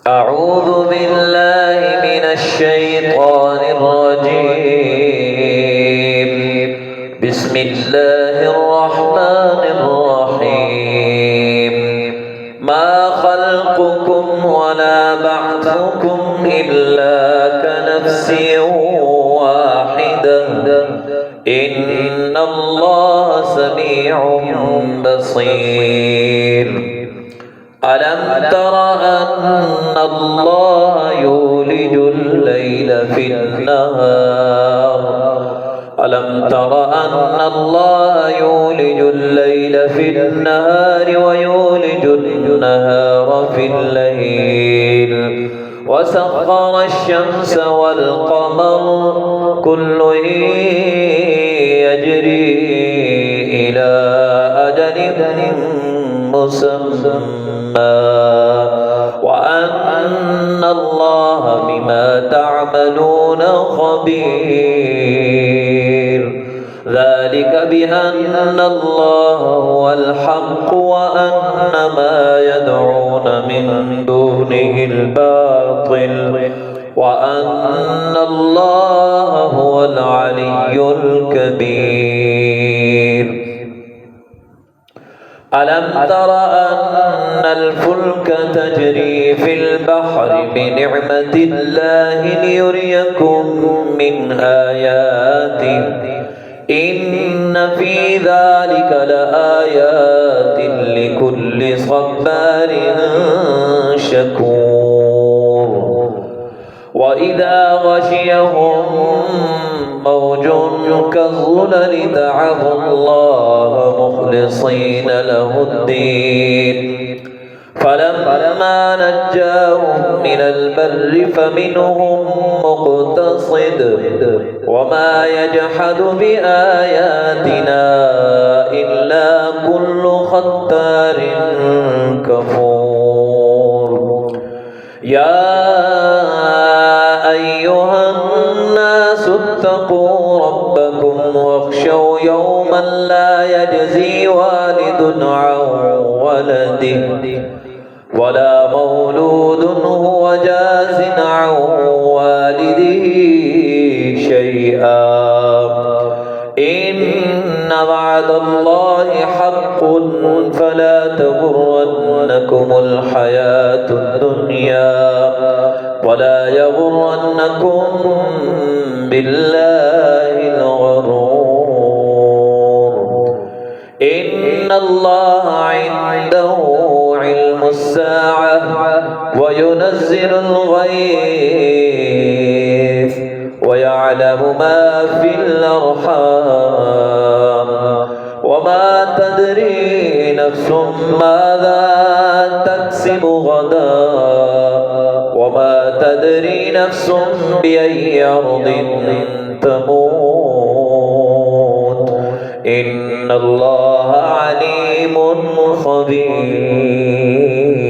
أعوذ بالله من الشيطان الرجيم. بسم الله الرحمن الرحيم. ما خلقكم ولا بعثكم إلا كنفس واحدة إن الله سميع بصير. ألم تر أن الله يولج الليل في النهار في النهار ويولج النهار في الليل وسخر الشمس والقمر كل يجري إلى أجل مسمى وأن الله بما تعملون خبير. ذلك بأن الله هو الحق وأن ما يدعون من دونه الباطل وأن الله هو العلي الكبير. ألم تر أن الفلك تجري في البحر بنعمة الله ليريكم من آياته إن في ذلك لآيات لكل صبار شكور. وإذا غشيهم موج كالظلل دعوا الله مخلصين له الدين فلما نجاهم من البر فمنهم مقتصد وما يجحد بآياتنا إلا كل ختار كفور. يا أيها الناس اتقوا ربكم واخشوا يوما لا يجزي والد عن ولده ولا مولود هو جاز عن والده شيئا إن وعد الله حق فلا تغرنكم الحياة الدنيا ولا يغرنكم بالله الغرور. إن الله عنده علم الساعة وينزل الغيث ويعلم ما في الأرحام وما تدري نفس ماذا تكسب غدا وما تدري نفس بأي أرض تموت إن الله عليم خبير.